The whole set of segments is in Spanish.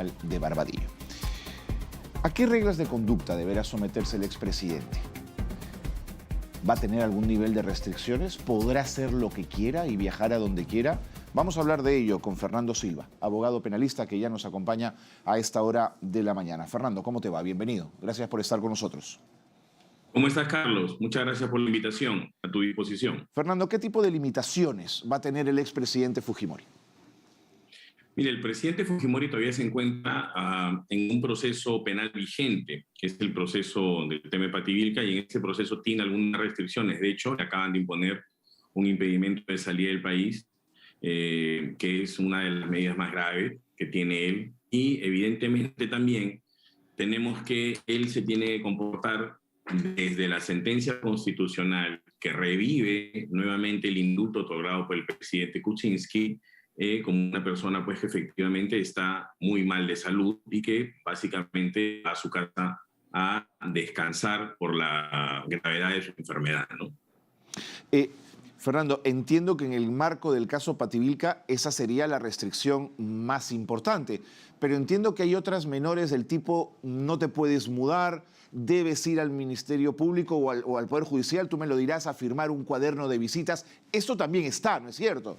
de Barbadillo. ¿A qué reglas de conducta deberá someterse el expresidente? ¿Va a tener algún nivel de restricciones? ¿Podrá hacer lo que quiera y viajar a donde quiera? Vamos a hablar de ello con Fernando Silva, abogado penalista que ya nos acompaña a esta hora de la mañana. Fernando, ¿cómo te va? Bienvenido. Gracias por estar con nosotros. ¿Cómo estás, Carlos? Muchas gracias por la invitación. A tu disposición. Fernando, ¿qué tipo de limitaciones va a tener el expresidente Fujimori? Mire, el presidente Fujimori todavía se encuentra en un proceso penal vigente, que es el proceso del tema Pativilca, y en ese proceso tiene algunas restricciones. De hecho, le acaban de imponer un impedimento de salida del país, que es una de las medidas más graves que tiene él. Y evidentemente también tenemos que él se tiene que comportar desde la sentencia constitucional que revive nuevamente el indulto otorgado por el presidente Kuczynski, como una persona pues que efectivamente está muy mal de salud y que básicamente va a su casa a descansar por la gravedad de su enfermedad, ¿no? Fernando, entiendo que en el marco del caso Pativilca esa sería la restricción más importante, pero entiendo que hay otras menores del tipo no te puedes mudar, debes ir al Ministerio Público o al Poder Judicial, tú me lo dirás, a firmar un cuaderno de visitas. Esto también está, ¿no es cierto?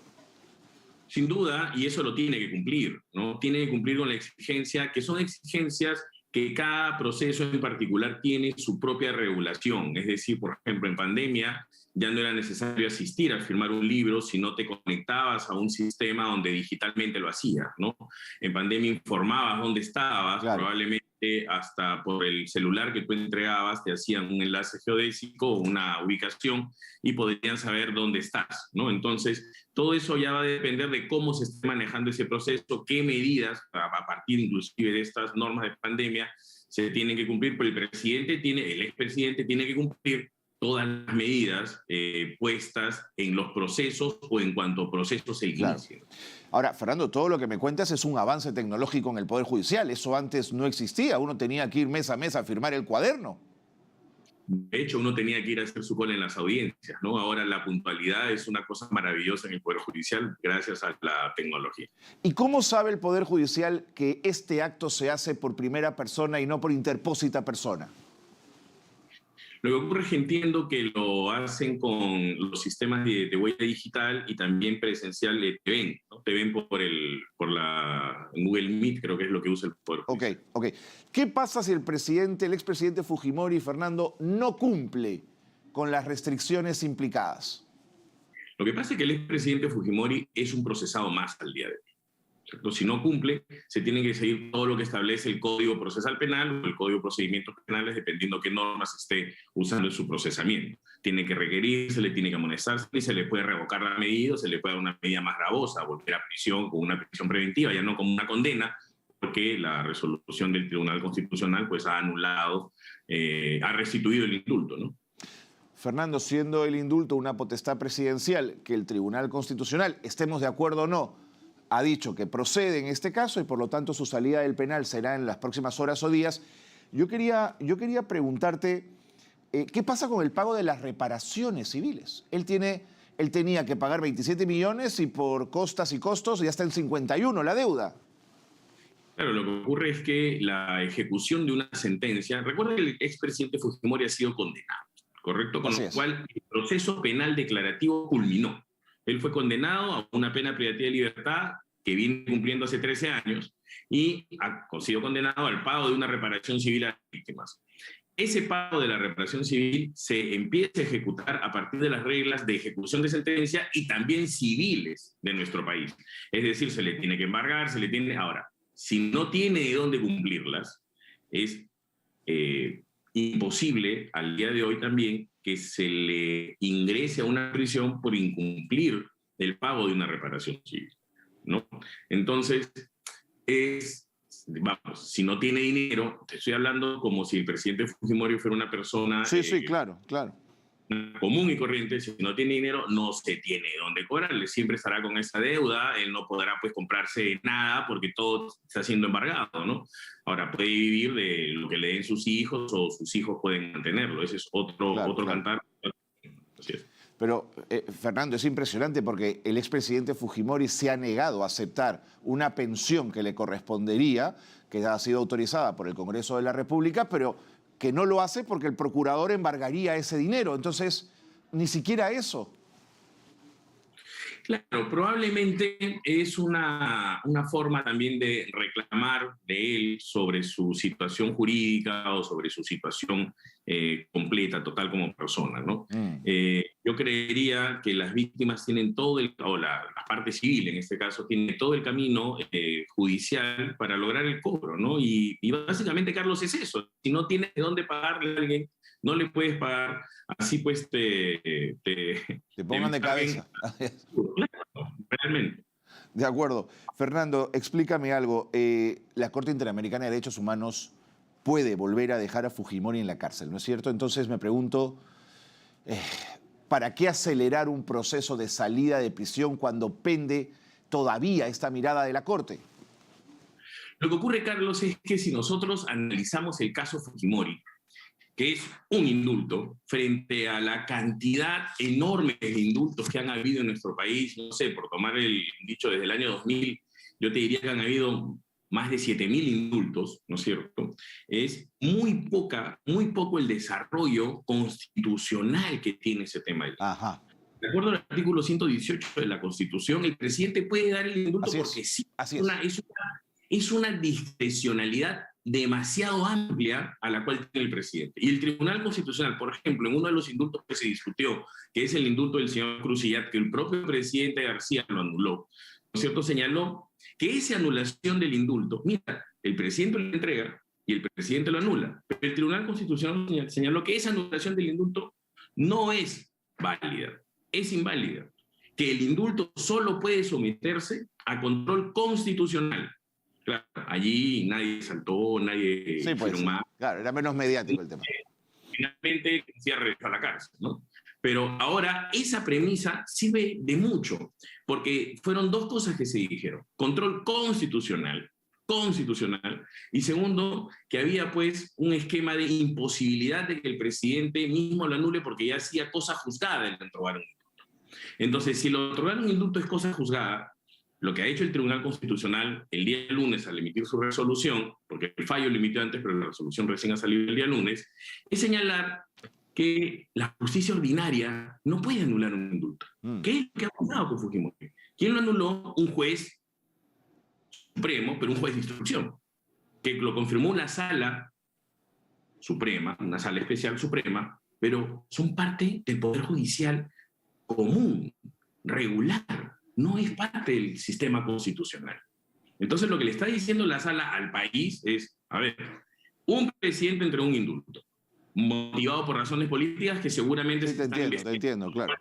Sin duda, y eso lo tiene que cumplir, ¿no? Tiene que cumplir con la exigencia, que son exigencias que cada proceso en particular tiene su propia regulación. Es decir, por ejemplo, en pandemia ya no era necesario asistir a firmar un libro si no te conectabas a un sistema donde digitalmente lo hacías, ¿no? En pandemia informabas dónde estabas, Claro. probablemente hasta por el celular que tú entregabas te hacían un enlace geodésico o una ubicación y podrían saber dónde estás, ¿no? Entonces, todo eso ya va a depender de cómo se esté manejando ese proceso, qué medidas, a partir inclusive de estas normas de pandemia, se tienen que cumplir, pero el expresidente tiene que cumplir todas las medidas puestas en los procesos o en cuanto procesos se inicien. Claro. Ahora, Fernando, todo lo que me cuentas es un avance tecnológico en el Poder Judicial. Eso antes no existía. Uno tenía que ir mes a mes a firmar el cuaderno. De hecho, uno tenía que ir a hacer su cola en las audiencias, ¿no? Ahora la puntualidad es una cosa maravillosa en el Poder Judicial gracias a la tecnología. ¿Y cómo sabe el Poder Judicial que este acto se hace por primera persona y no por interpósita persona? Lo que ocurre es que entiendo que lo hacen con los sistemas de huella digital y también presencial te ven, ¿no? Te ven por la Google Meet, creo que es lo que usa el Poder Judicial. Ok. ¿Qué pasa si el expresidente Fujimori, Fernando, no cumple con las restricciones implicadas? Lo que pasa es que el expresidente Fujimori es un procesado más al día de hoy. Si no cumple, se tiene que seguir todo lo que establece el Código Procesal Penal o el Código de Procedimientos Penales, dependiendo qué normas esté usando en su procesamiento. Tiene que requerir, se le tiene que amonestar y se le puede revocar la medida, o se le puede dar una medida más gravosa, volver a prisión con una prisión preventiva, ya no como una condena, porque la resolución del Tribunal Constitucional pues ha anulado, ha restituido el indulto, ¿no? Fernando, siendo el indulto una potestad presidencial, que el Tribunal Constitucional, estemos de acuerdo o no, ha dicho que procede en este caso y por lo tanto su salida del penal será en las próximas horas o días. Yo quería preguntarte, ¿qué pasa con el pago de las reparaciones civiles? Él tenía que pagar 27 millones y por costas y costos ya está en 51 la deuda. Claro, lo que ocurre es que la ejecución de una sentencia, recuerda que el expresidente Fujimori ha sido condenado, ¿correcto? Con Así lo es. cual el proceso penal declarativo culminó. Él fue condenado a una pena privativa de libertad que viene cumpliendo hace 13 años y ha sido condenado al pago de una reparación civil a las víctimas. Ese pago de la reparación civil se empieza a ejecutar a partir de las reglas de ejecución de sentencia y también civiles de nuestro país. Es decir, se le tiene que embargar, se le tiene... Ahora, si no tiene de dónde cumplirlas, es imposible al día de hoy también que se le ingrese a una prisión por incumplir el pago de una reparación civil, ¿no? Entonces, vamos, si no tiene dinero, te estoy hablando como si el presidente Fujimori fuera una persona Sí, claro. común y corriente. Si no tiene dinero, no se tiene dónde cobrarle, siempre estará con esa deuda, él no podrá pues comprarse nada porque todo está siendo embargado, ¿no? Ahora puede vivir de lo que le den sus hijos o sus hijos pueden mantenerlo, ese es otro Claro. cantar. Así es. Pero, Fernando, es impresionante porque el expresidente Fujimori se ha negado a aceptar una pensión que le correspondería, que ha sido autorizada por el Congreso de la República, pero que no lo hace porque el procurador embargaría ese dinero. Entonces, ni siquiera eso. Claro, probablemente es una forma también de reclamar de él sobre su situación jurídica o sobre su situación completa, total como persona, ¿no? Yo creería que las víctimas tienen todo la parte civil en este caso, tiene todo el camino judicial para lograr el cobro, ¿no? Y básicamente, Carlos, es eso. Si no tienes de dónde pagarle a alguien, no le puedes pagar, así pues Te pongan de cabeza. Claro, realmente. De acuerdo. Fernando, explícame algo. La Corte Interamericana de Derechos Humanos puede volver a dejar a Fujimori en la cárcel, ¿no es cierto? Entonces me pregunto, ¿para qué acelerar un proceso de salida de prisión cuando pende todavía esta mirada de la Corte? Lo que ocurre, Carlos, es que si nosotros analizamos el caso Fujimori, que es un indulto, frente a la cantidad enorme de indultos que han habido en nuestro país, no sé, por tomar el dicho desde el año 2000, yo te diría que han habido más de 7.000 indultos, ¿no es cierto? Es muy poco el desarrollo constitucional que tiene ese tema. Ajá. De acuerdo al artículo 118 de la Constitución, el presidente puede dar el indulto porque sí, es una discrecionalidad demasiado amplia a la cual tiene el presidente. Y el Tribunal Constitucional, por ejemplo, en uno de los indultos que se discutió, que es el indulto del señor Cruzillat, que el propio presidente García lo anuló, ¿no es cierto? Señaló que esa anulación del indulto, mira, el presidente lo entrega y el presidente lo anula, pero el Tribunal Constitucional señaló que esa anulación del indulto no es válida, es inválida, que el indulto solo puede someterse a control constitucional. Claro, allí nadie saltó, nadie sí, pues, más. Claro, era menos mediático el tema. Finalmente, cierre a la cárcel, ¿no? Pero ahora esa premisa sirve de mucho, porque fueron dos cosas que se dijeron. Control constitucional, y segundo, que había pues un esquema de imposibilidad de que el presidente mismo lo anule porque ya hacía cosa juzgada en otorgar un indulto. Entonces, si el otorgar un indulto es cosa juzgada, lo que ha hecho el Tribunal Constitucional el día lunes al emitir su resolución, porque el fallo lo emitió antes, pero la resolución recién ha salido el día lunes, es señalar que la justicia ordinaria no puede anular un indulto. ¿Qué es lo que ha pasado con Fujimori? ¿Quién lo anuló? Un juez supremo, pero un juez de instrucción, que lo confirmó una sala suprema, una sala especial suprema, pero son parte del Poder Judicial común, regular. No es parte del sistema constitucional. Entonces lo que le está diciendo la sala al país es, a ver, un presidente entregó un indulto, motivado por razones políticas que seguramente sí, se están investigando. Te entiendo, claro.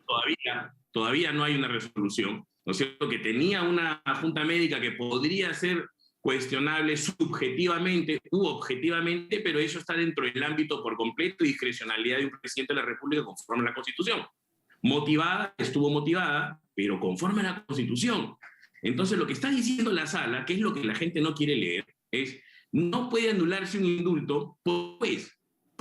Todavía no hay una resolución, ¿no es cierto? Que tenía una junta médica que podría ser cuestionable subjetivamente u objetivamente, pero eso está dentro del ámbito por completo y discrecionalidad de un presidente de la República conforme a la Constitución. Estuvo motivada, pero conforme a la Constitución. Entonces lo que está diciendo la sala, que es lo que la gente no quiere leer, es no puede anularse un indulto por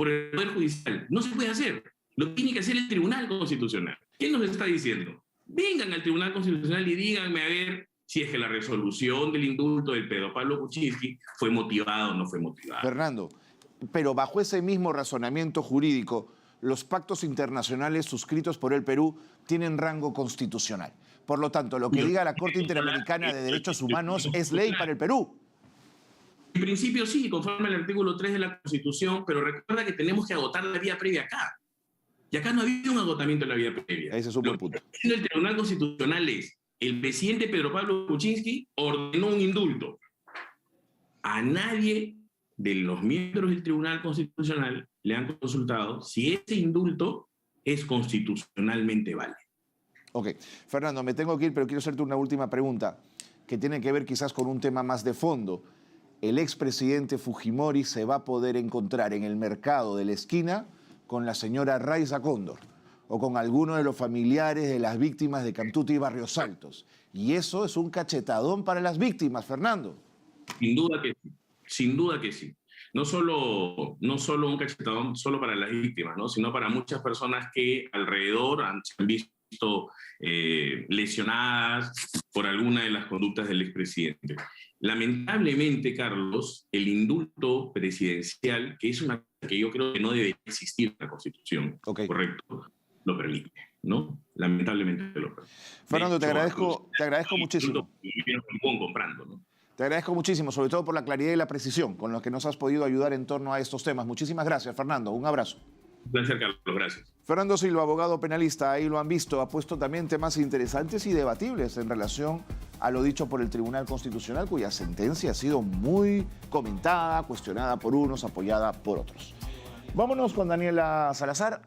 el Poder Judicial. No se puede hacer. Lo tiene que hacer el Tribunal Constitucional. ¿Qué nos está diciendo? Vengan al Tribunal Constitucional y díganme a ver si es que la resolución del indulto del Pedro Pablo Kuczynski fue motivada o no fue motivada. Fernando, pero bajo ese mismo razonamiento jurídico, los pactos internacionales suscritos por el Perú tienen rango constitucional. Por lo tanto, lo que diga la Corte Interamericana de Derechos Humanos es ley para el Perú. En principio sí, conforme al artículo 3 de la Constitución, pero recuerda que tenemos que agotar la vía previa acá. Y acá no ha habido un agotamiento de la vía previa. Ese es un buen punto. Lo que está haciendo el Tribunal Constitucional es, el presidente Pedro Pablo Kuczynski ordenó un indulto. A nadie de los miembros del Tribunal Constitucional le han consultado si ese indulto es constitucionalmente válido. Ok. Fernando, me tengo que ir, pero quiero hacerte una última pregunta que tiene que ver quizás con un tema más de fondo. El expresidente Fujimori se va a poder encontrar en el mercado de la esquina con la señora Raiza Cóndor o con alguno de los familiares de las víctimas de Cantuta y Barrios Altos. Y eso es un cachetadón para las víctimas, Fernando. Sin duda que sí, sin duda que sí. no solo un cachetadón solo para las víctimas, ¿no? Sino para muchas personas que alrededor se han visto lesionadas por alguna de las conductas del expresidente. Lamentablemente, Carlos, el indulto presidencial, que es una cosa que yo creo que no debe existir en la Constitución, correcto, lo permite, ¿no? Lamentablemente lo permite. Fernando, te agradezco muchísimo. Comprando, ¿no? Te agradezco muchísimo, sobre todo por la claridad y la precisión con la que nos has podido ayudar en torno a estos temas. Muchísimas gracias, Fernando. Un abrazo. Un placer, Carlos. Gracias. Fernando Silva, abogado penalista, ahí lo han visto, ha puesto también temas interesantes y debatibles en relación a lo dicho por el Tribunal Constitucional, cuya sentencia ha sido muy comentada, cuestionada por unos, apoyada por otros. Vámonos con Daniela Salazar.